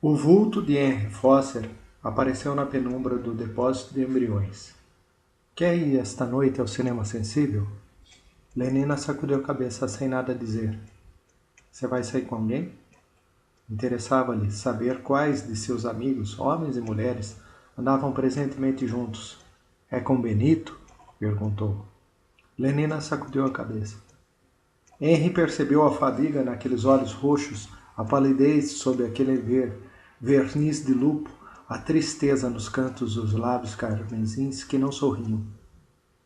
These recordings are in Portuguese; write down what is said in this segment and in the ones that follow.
O vulto de Henry Foster apareceu na penumbra do depósito de embriões. Quer ir esta noite ao cinema sensível? Lenina sacudiu a cabeça sem nada dizer. Você vai sair com alguém? Interessava-lhe saber quais de seus amigos, homens e mulheres, andavam presentemente juntos. É com Benito? Perguntou. Lenina sacudiu a cabeça. Henry percebeu a fadiga naqueles olhos roxos, a palidez sob aquele verniz de lupo, a tristeza nos cantos dos lábios carmesins que não sorriam.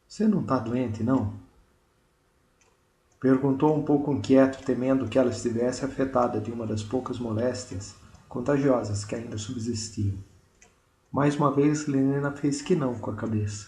Você não está doente, não? Perguntou um pouco inquieto, temendo que ela estivesse afetada de uma das poucas moléstias contagiosas que ainda subsistiam. Mais uma vez, Lenina fez que não com a cabeça.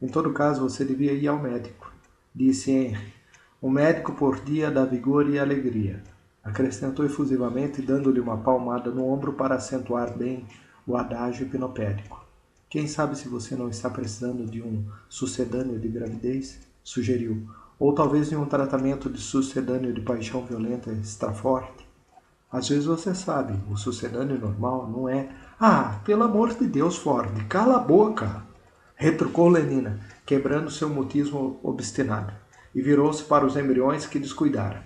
Em todo caso, você devia ir ao médico, disse Henry. Um médico por dia dá vigor e alegria, acrescentou efusivamente, dando-lhe uma palmada no ombro para acentuar bem o adágio hipnopédico. Quem sabe se você não está precisando de um sucedâneo de gravidez? Sugeriu. Ou talvez de um tratamento de sucedâneo de paixão violenta extra forte? Às vezes você sabe, o sucedâneo normal não é... Ah, pelo amor de Deus, Ford, cala a boca! Retrucou Lenina, quebrando seu mutismo obstinado, e virou-se para os embriões que descuidara.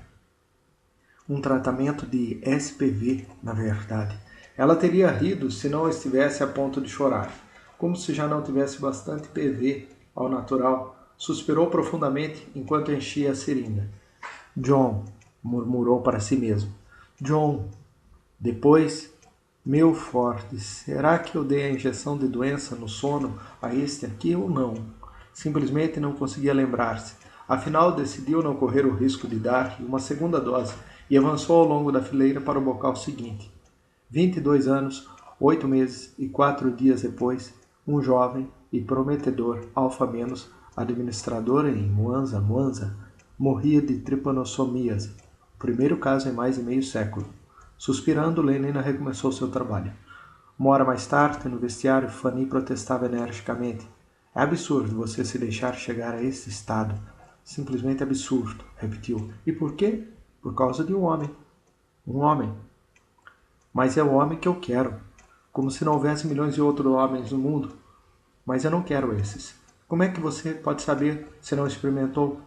Um tratamento de SPV, na verdade. Ela teria rido se não estivesse a ponto de chorar. Como se já não tivesse bastante PV ao natural, suspirou profundamente enquanto enchia a seringa. John, murmurou para si mesmo. John. Depois, meu forte, será que eu dei a injeção de doença no sono a este aqui ou não? Simplesmente não conseguia lembrar-se. Afinal, decidiu não correr o risco de dar-lhe uma segunda dose e avançou ao longo da fileira para o bocal seguinte. 22 anos, 8 meses e 4 dias depois, um jovem e prometedor alfa-menos administrador em Mwanza, morria de tripanossomiase, o primeiro caso em mais de meio século. Suspirando, Lenina recomeçou seu trabalho. Uma hora mais tarde, no vestiário, Fanny protestava energicamente. É absurdo você se deixar chegar a esse estado. Simplesmente absurdo, repetiu. E por quê? Por causa de um homem. Um homem. Mas é o homem que eu quero. Como se não houvesse milhões de outros homens no mundo. Mas eu não quero esses. Como é que você pode saber se não experimentou?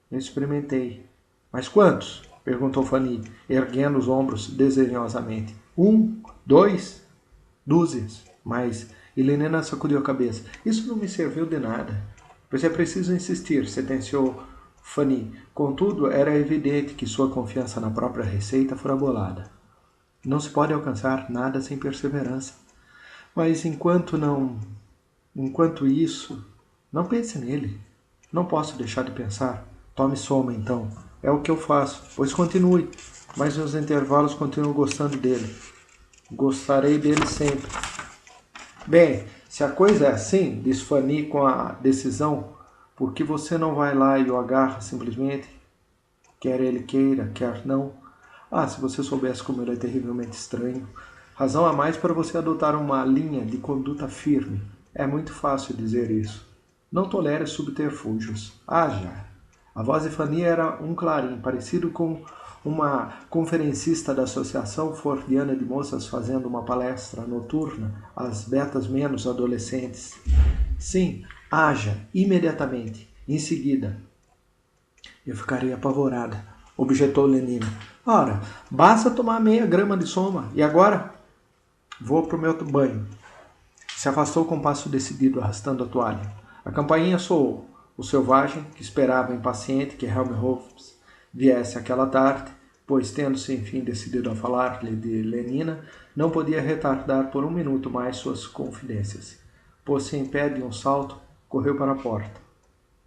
Eu experimentei. Mas quantos? Perguntou Fanny, erguendo os ombros desdenhosamente. 1, 2, dúzias. Mas Helena sacudiu a cabeça. Isso não me serviu de nada. Pois é preciso insistir, sentenciou Fanny. Contudo, era evidente que sua confiança na própria receita fora abolada. Não se pode alcançar nada sem perseverança. Mas enquanto isso, não pense nele. Não posso deixar de pensar. Tome soma, então. É o que eu faço. Pois continue. Mas nos intervalos continuo gostando dele. Gostarei dele sempre. Bem, se a coisa é assim, disse Fanny com a decisão, por que você não vai lá e o agarra simplesmente? Quer ele queira, quer não. Ah, se você soubesse como ele é terrivelmente estranho. Razão a mais para você adotar uma linha de conduta firme. É muito fácil dizer isso. Não tolere subterfúgios. Haja. A voz de Fanny era um clarim, parecido com uma conferencista da Associação Fordiana de Moças fazendo uma palestra noturna às betas menos adolescentes. Sim, haja, imediatamente, em seguida. Eu ficaria apavorada, objetou Lenina. Ora, basta tomar meia grama de soma. E agora? Vou para o meu banho. Se afastou com um passo decidido, arrastando a toalha. A campainha soou. O selvagem, que esperava impaciente que Helmholtz viesse aquela tarde, pois, tendo-se enfim decidido a falar-lhe de Lenina, não podia retardar por um minuto mais suas confidências. Pôs-se em pé de um salto, correu para a porta.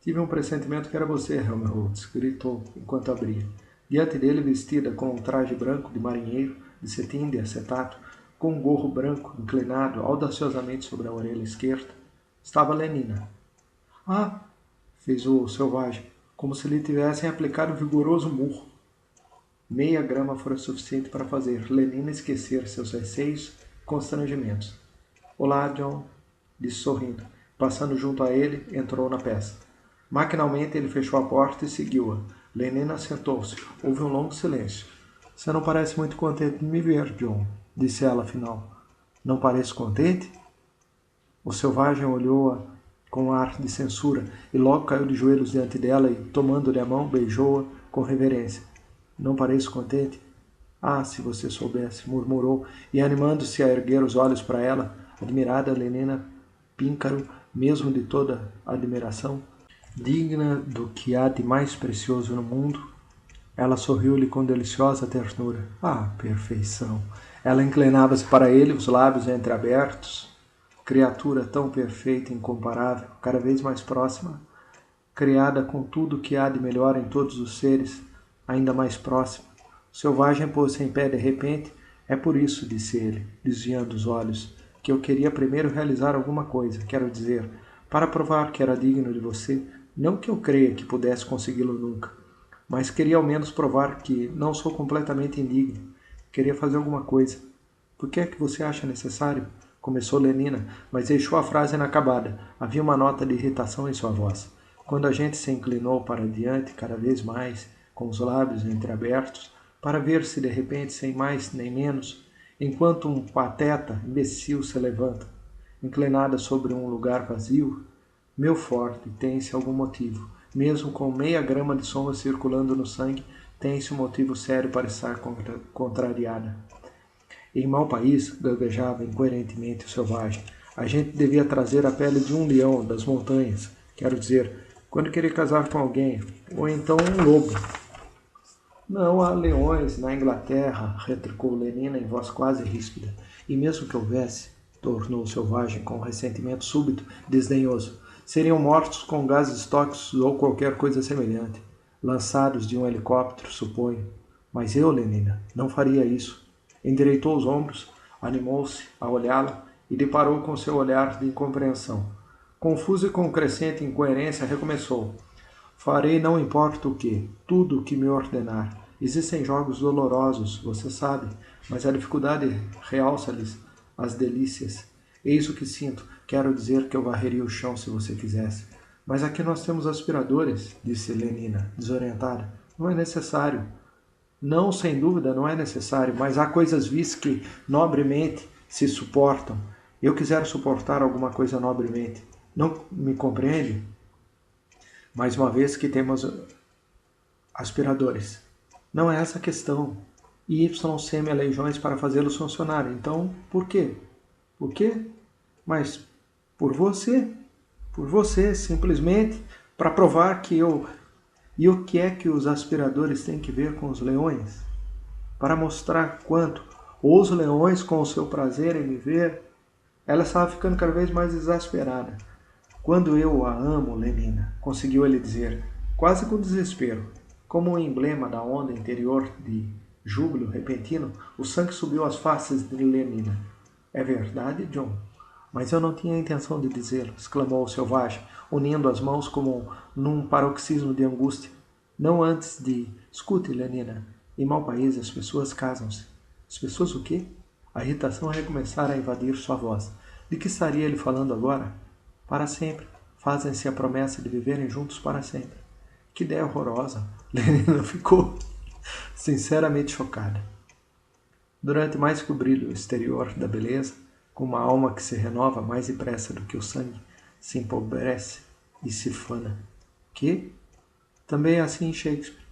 Tive um pressentimento que era você, Helmholtz, gritou enquanto abria. Diante dele, vestida com um traje branco de marinheiro, de cetim de acetato, com um gorro branco inclinado audaciosamente sobre a orelha esquerda, estava Lenina. Ah! Fez o selvagem, como se lhe tivessem aplicado um vigoroso murro. Meia grama fora suficiente para fazer Lenina esquecer seus receios e constrangimentos. Olá, John, disse sorrindo. Passando junto a ele, entrou na peça. Maquinalmente ele fechou a porta e seguiu-a. Lenina sentou-se. Houve um longo silêncio. Você não parece muito contente de me ver, John. disse ela afinal. Não pareço contente? O selvagem olhou-a com ar de censura e logo caiu de joelhos diante dela e, tomando-lhe a mão, beijou-a com reverência. Não pareço contente? Ah, se você soubesse, murmurou, e animando-se a erguer os olhos para ela, admirada Lenina Píncaro, mesmo de toda a admiração, digna do que há de mais precioso no mundo, ela sorriu-lhe com deliciosa ternura. Ah, perfeição! Ela inclinava-se para ele, os lábios entreabertos. Criatura tão perfeita e incomparável, cada vez mais próxima, criada com tudo o que há de melhor em todos os seres, ainda mais próxima. O selvagem pôs-se em pé de repente. É por isso, disse ele, desviando os olhos, que eu queria primeiro realizar alguma coisa, quero dizer, para provar que era digno de você, não que eu creia que pudesse consegui-lo nunca, mas queria ao menos provar que não sou completamente indigno. Queria fazer alguma coisa. Por que é que você acha necessário? Começou Lenina, mas deixou a frase inacabada. Havia uma nota de irritação em sua voz. Quando a gente se inclinou para diante cada vez mais, com os lábios entreabertos, para ver-se de repente sem mais nem menos, enquanto um pateta imbecil se levanta, inclinada sobre um lugar vazio, meu forte, tem-se algum motivo. Mesmo com meia grama de soma circulando no sangue, tem-se um motivo sério para estar contrariada. Em mau país, gaguejava incoerentemente o selvagem, a gente devia trazer a pele de um leão das montanhas, quero dizer, quando querer casar com alguém, ou então um lobo. Não há leões na Inglaterra, retrucou Lenina em voz quase ríspida. E mesmo que houvesse, tornou o selvagem com um ressentimento súbito, desdenhoso, seriam mortos com gases tóxicos ou qualquer coisa semelhante, lançados de um helicóptero, suponho. Mas eu, Lenina, não faria isso. Endireitou os ombros, animou-se a olhá-la e deparou com seu olhar de incompreensão. Confuso e com crescente incoerência, recomeçou. Farei não importa o que, tudo o que me ordenar. Existem jogos dolorosos, você sabe, mas a dificuldade realça-lhes as delícias. Eis o que sinto. Quero dizer que eu varreria o chão se você quisesse. Mas aqui nós temos aspiradores, disse Lenina, desorientada. Não é necessário. Não, sem dúvida, não é necessário, mas há coisas vis que nobremente se suportam. Eu quisera suportar alguma coisa nobremente. Não me compreende? Mais uma vez que temos aspiradores. Não é essa a questão. E Y semi-legiões para fazê-los funcionar. Então, por quê? Por quê? Mas por você. Por você, simplesmente, para provar que eu... E o que é que os aspiradores têm que ver com os leões? Para mostrar quanto os leões, com o seu prazer em me ver, ela estava ficando cada vez mais exasperada. Quando eu a amo, Lenina, conseguiu ele dizer, quase com desespero. Como um emblema da onda interior de júbilo repentino, o sangue subiu às faces de Lenina. É verdade, John? Mas eu não tinha a intenção de dizê-lo, exclamou o selvagem, unindo as mãos como num paroxismo de angústia. Não antes de... Escute, Lenina, em mau país as pessoas casam-se. As pessoas o quê? A irritação recomeçara a invadir sua voz. De que estaria ele falando agora? Para sempre. Fazem-se a promessa de viverem juntos para sempre. Que ideia horrorosa! Lenina ficou sinceramente chocada. Durante mais que o brilho exterior da beleza, com uma alma que se renova mais depressa do que o sangue, se empobrece e se fana. Que? Também é assim em Shakespeare.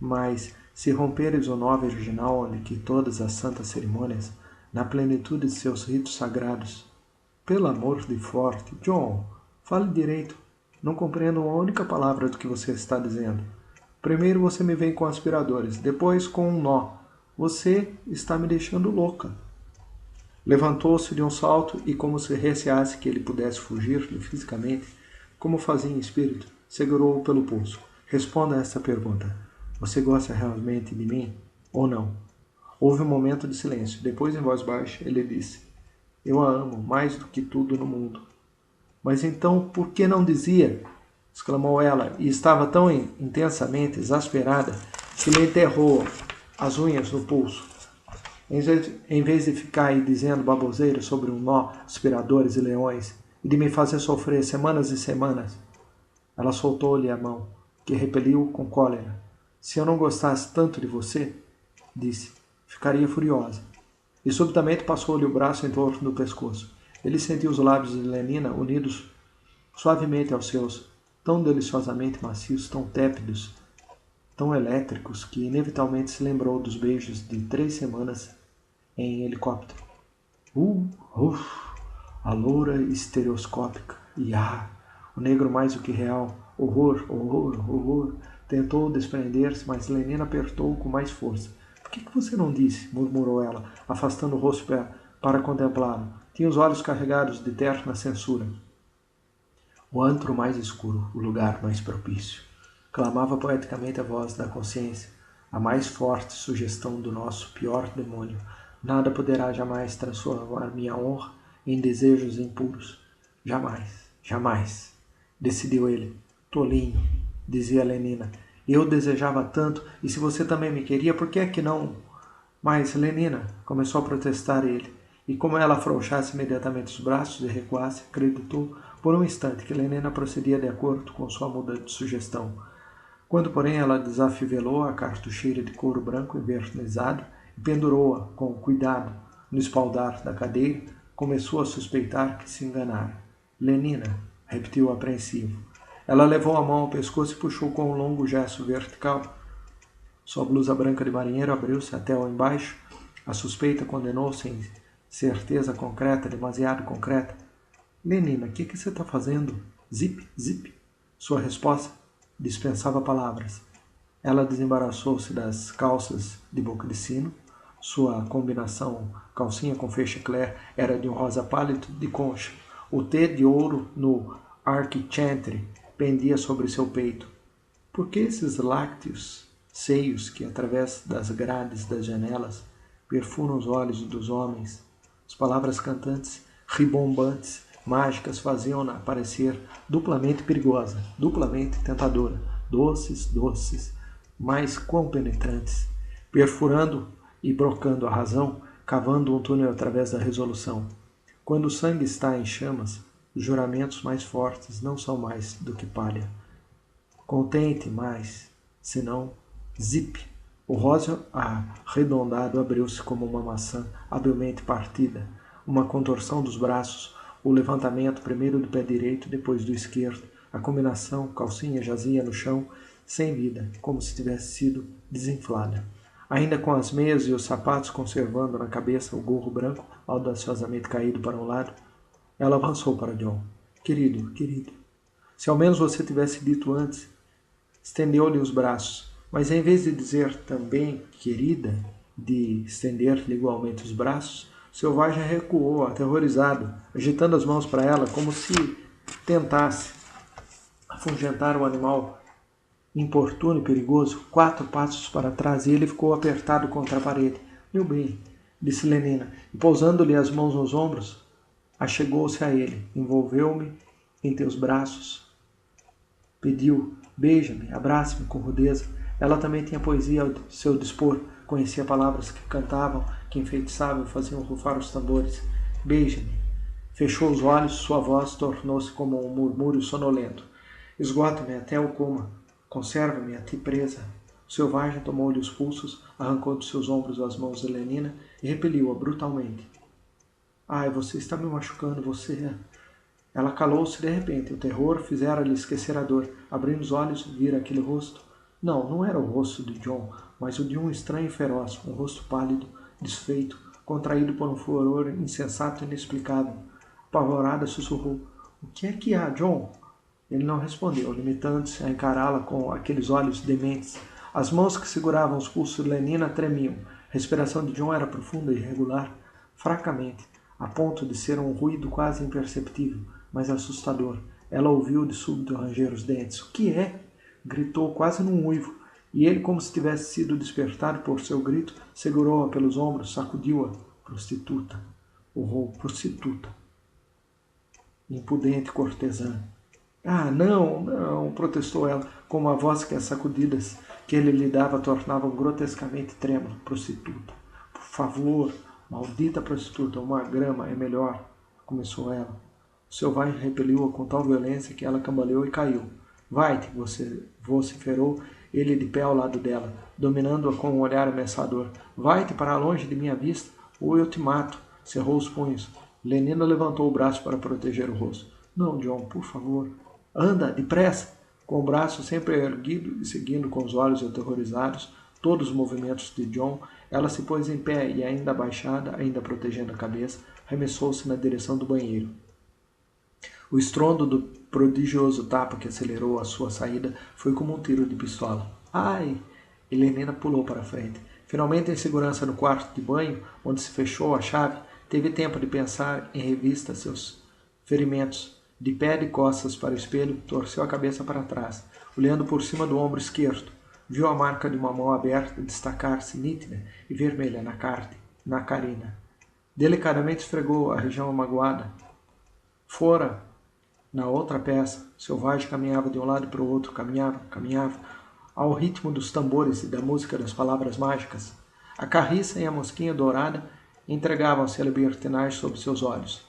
Mas, se romperes o nó virginal onde que todas as santas cerimônias, na plenitude de seus ritos sagrados, pelo amor de forte, John, fale direito. Não compreendo uma única palavra do que você está dizendo. Primeiro você me vem com aspiradores, depois com um nó. Você está me deixando louca. Levantou-se de um salto e, como se receasse que ele pudesse fugir-lhe fisicamente, como fazia em espírito, segurou-o pelo pulso. Responda a esta pergunta. Você gosta realmente de mim ou não? Houve um momento de silêncio. Depois, em voz baixa, ele disse, eu a amo mais do que tudo no mundo. Mas então, por que não dizia? Exclamou ela, e estava tão intensamente exasperada que lhe enterrou as unhas no pulso. Em vez de ficar aí dizendo baboseiras sobre um nó, aspiradores e leões, e de me fazer sofrer semanas e semanas, ela soltou-lhe a mão, que repeliu com cólera. Se eu não gostasse tanto de você, disse, ficaria furiosa. e subitamente passou-lhe o braço em torno do pescoço. Ele sentiu os lábios de Lenina unidos suavemente aos seus, tão deliciosamente macios, tão tépidos, tão elétricos, que inevitavelmente se lembrou dos beijos de 3 semanas em helicóptero. Uff, a loura estereoscópica. O negro mais do que real. Horror, horror, horror. Tentou desprender-se, mas Lenina apertou-o com mais força. Por que você não disse? Murmurou ela, afastando o rosto para contemplá-lo. Tinha os olhos carregados de terna censura. O antro mais escuro, o lugar mais propício. Clamava poeticamente a voz da consciência, a mais forte sugestão do nosso pior demônio. Nada poderá jamais transformar minha honra em desejos impuros. Jamais, jamais, decidiu ele. Tolinho, dizia Lenina. Eu desejava tanto, e se você também me queria, por que é que não? Mas, Lenina, começou a protestar ele, e como ela afrouxasse imediatamente os braços e recuasse, acreditou por um instante que Lenina procedia de acordo com sua muda de sugestão. Quando, porém, ela desafivelou a cartucheira de couro branco envernizado e pendurou-a com cuidado no espaldar da cadeira, começou a suspeitar que se enganara. Lenina, repetiu apreensivo. Ela levou a mão ao pescoço e puxou com um longo gesto vertical. Sua blusa branca de marinheiro abriu-se até ao embaixo. A suspeita condenou sem certeza concreta, demasiado concreta. Lenina, o que você está fazendo? Zip, zip. Sua resposta dispensava palavras. Ela desembaraçou-se das calças de boca de sino. Sua combinação calcinha com feixe clair era de um rosa pálido de concha. O T de ouro no arquichentre pendia sobre seu peito. Por que esses lácteos seios que, através das grades das janelas, perfumam os olhos dos homens? As palavras cantantes, ribombantes, mágicas faziam-na parecer duplamente perigosa, duplamente tentadora. Doces, doces, mas quão penetrantes, perfurando e brocando a razão, cavando um túnel através da resolução. Quando o sangue está em chamas, os juramentos mais fortes não são mais do que palha. Contente mais, senão, zip. O rosa arredondado abriu-se como uma maçã habilmente partida, uma contorção dos braços, o levantamento primeiro do pé direito, depois do esquerdo. A combinação, calcinha, jazia no chão, sem vida, como se tivesse sido desinflada. Ainda com as meias e os sapatos conservando na cabeça o gorro branco, audaciosamente caído para um lado, ela avançou para John. Querido, querido, se ao menos você tivesse dito antes. Estendeu-lhe os braços, mas em vez de dizer também querida, de estender-lhe igualmente os braços, o selvagem recuou, aterrorizado, agitando as mãos para ela, como se tentasse afugentar o animal importuno e perigoso. 4 passos para trás e ele ficou apertado contra a parede. Meu bem, disse Lenina, e pousando-lhe as mãos nos ombros, achegou-se a ele, envolveu-me em teus braços, pediu, beija-me, abraça-me com rudeza. Ela também tinha poesia ao seu dispor, conhecia palavras que cantavam, que enfeitiçavam e faziam rufar os tambores. Beija-me. Fechou os olhos, sua voz tornou-se como um murmúrio sonolento. Esgota-me até o coma, conserva-me a ti presa. O selvagem tomou-lhe os pulsos, arrancou de seus ombros as mãos de Lenina e repeliu-a brutalmente. Ai, você está me machucando, você... Ela calou-se de repente. O terror fizera-lhe esquecer a dor. Abrindo os olhos, vira aquele rosto. Não, não era o rosto de John, mas o de um estranho feroz, um rosto pálido, desfeito, contraído por um furor insensato e inexplicável. Apavorada, sussurrou. O que é que há, John? Ele não respondeu, limitando-se a encará-la com aqueles olhos dementes. As mãos que seguravam os pulsos de Lenina tremiam. A respiração de John era profunda e irregular, fracamente, a ponto de ser um ruído quase imperceptível, mas assustador. Ela ouviu de súbito ranger os dentes. O que é? Gritou quase num uivo, e ele, como se tivesse sido despertado por seu grito, segurou-a pelos ombros, sacudiu-a. Prostituta. Urrou, prostituta. Impudente cortesã. Ah, não, não, protestou ela, com uma voz que as sacudidas que ele lhe dava tornavam grotescamente trêmula. Prostituta. Por favor, maldita prostituta, uma grama é melhor, começou ela. O selvagem repeliu-a com tal violência que ela cambaleou e caiu. Vai-te, vociferou ele de pé ao lado dela, dominando-a com um olhar ameaçador. Vai-te para longe de minha vista. ou eu te mato. Cerrou os punhos. Lenina levantou o braço para proteger o rosto. Não, John, por favor. Anda, depressa! Com o braço sempre erguido e seguindo com os olhos aterrorizados todos os movimentos de John, ela se pôs em pé e, ainda abaixada, ainda protegendo a cabeça, arremessou-se na direção do banheiro. O estrondo do prodigioso tapa que acelerou a sua saída foi como um tiro de pistola. Ai! Helenina pulou para a frente. Finalmente em segurança no quarto de banho, onde se fechou a chave, teve tempo de pensar em revista seus ferimentos. De pé de costas para o espelho, torceu a cabeça para trás, olhando por cima do ombro esquerdo. Viu a marca de uma mão aberta destacar-se nítida e vermelha na carina. Delicadamente esfregou a região magoada. Fora, na outra peça, Selvagem caminhava de um lado para o outro, caminhava, ao ritmo dos tambores e da música das palavras mágicas. A carriça e a mosquinha dourada entregavam-se à libertinagem sob seus olhos.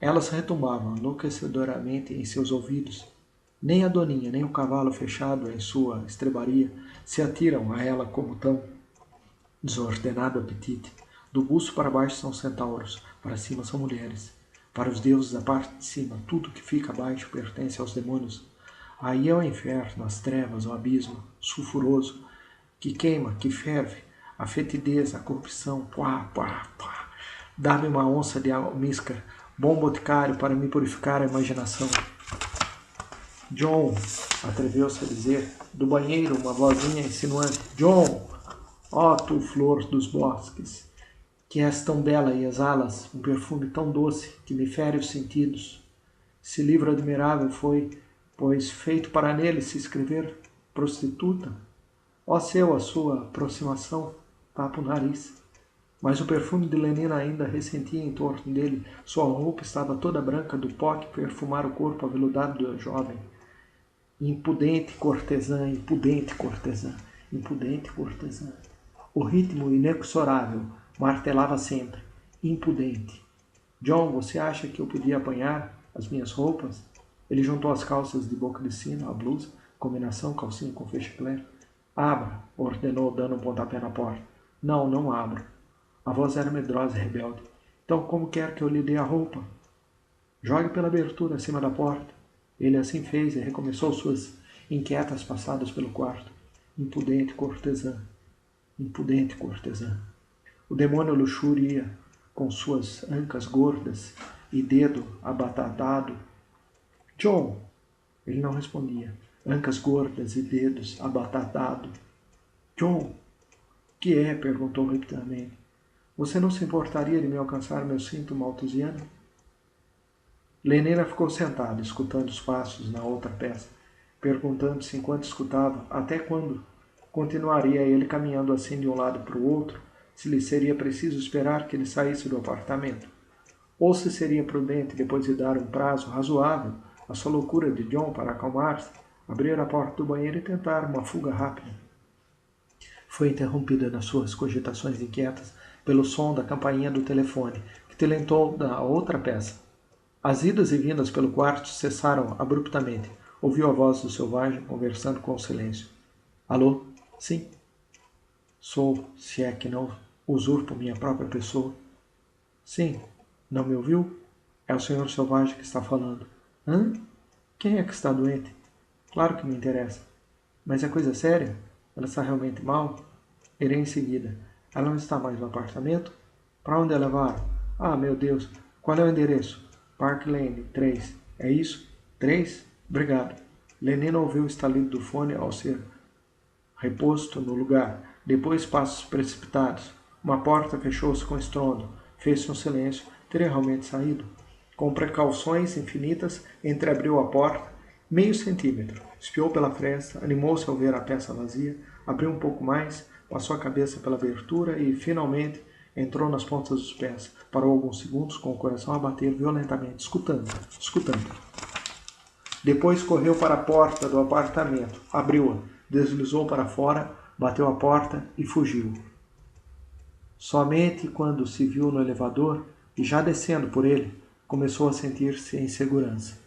Elas retumbavam enlouquecedoramente em seus ouvidos. Nem a doninha, nem o cavalo fechado em sua estrebaria se atiram a ela como tão desordenado apetite. Do busto para baixo são centauros, para cima são mulheres. Para os deuses da parte de cima, tudo que fica abaixo pertence aos demônios. Aí é o inferno, as trevas, o abismo, sulfuroso, que queima, que ferve, a fetidez, a corrupção, pá, pá, pá. Dá-me uma onça de almíscar, bom boticário para me purificar a imaginação. John, atreveu-se a dizer, do banheiro uma vozinha insinuante. John, ó tu flor dos bosques, que és tão bela e exalas um perfume tão doce que me fere os sentidos. Esse livro admirável foi, pois, feito para nele se escrever prostituta. Ó céu, a sua aproximação, tapa o nariz. Mas o perfume de Lenina ainda ressentia em torno dele. Sua roupa estava toda branca do pó que perfumara o corpo aveludado da jovem. Impudente cortesã, impudente cortesã, impudente cortesã. O ritmo inexorável martelava sempre. Impudente. John, você acha que eu podia apanhar as minhas roupas? Ele juntou as calças de boca de sino, a blusa, combinação calcinha com fechecler. Abra, ordenou, dando um pontapé na porta. Não, não abro. A voz era medrosa e rebelde. Então como quer que eu lhe dê a roupa? Jogue pela abertura acima da porta. Ele assim fez e recomeçou suas inquietas passadas pelo quarto. Impudente cortesã. Impudente cortesã. O demônio luxúria, com suas ancas gordas e dedo abatatado. John! Ele não respondia. Ancas gordas e dedos abatatados. John! Que é? Perguntou repetidamente. Você não se importaria de me alcançar meu cinto maltusiano? Lenina ficou sentada, escutando os passos na outra peça, perguntando-se enquanto escutava até quando continuaria ele caminhando assim de um lado para o outro, se lhe seria preciso esperar que ele saísse do apartamento, ou se seria prudente, depois de dar um prazo razoável à sua loucura de John para acalmar-se, abrir a porta do banheiro e tentar uma fuga rápida. Foi interrompida nas suas cogitações inquietas pelo som da campainha do telefone, que tilintou da outra peça. As idas e vindas pelo quarto cessaram abruptamente. Ouviu a voz do selvagem conversando com o silêncio. Alô? Sim. Sou, se é que não usurpo minha própria pessoa. Sim. Não me ouviu? É o senhor selvagem que está falando. Hã? Quem é que está doente? Claro que me interessa. Mas é coisa séria? Ela está realmente mal? Irei em seguida. Ela não está mais no apartamento? Para onde a levaram? Ah, meu Deus. Qual é o endereço? Park Lane, 3. É isso? 3? Obrigado. Lenina ouviu o estalido do fone ao ser reposto no lugar. Depois passos precipitados. Uma porta fechou-se com estrondo. Fez-se um silêncio. Teria realmente saído? Com precauções infinitas, entreabriu a porta, meio centímetro. Espiou pela fresta, animou-se ao ver a peça vazia, abriu um pouco mais, passou a cabeça pela abertura e, finalmente, entrou nas pontas dos pés. Parou alguns segundos com o coração a bater violentamente, escutando. Depois correu para a porta do apartamento, abriu-a, deslizou para fora, bateu a porta e fugiu. Somente quando se viu no elevador, e já descendo por ele, começou a sentir-se em segurança.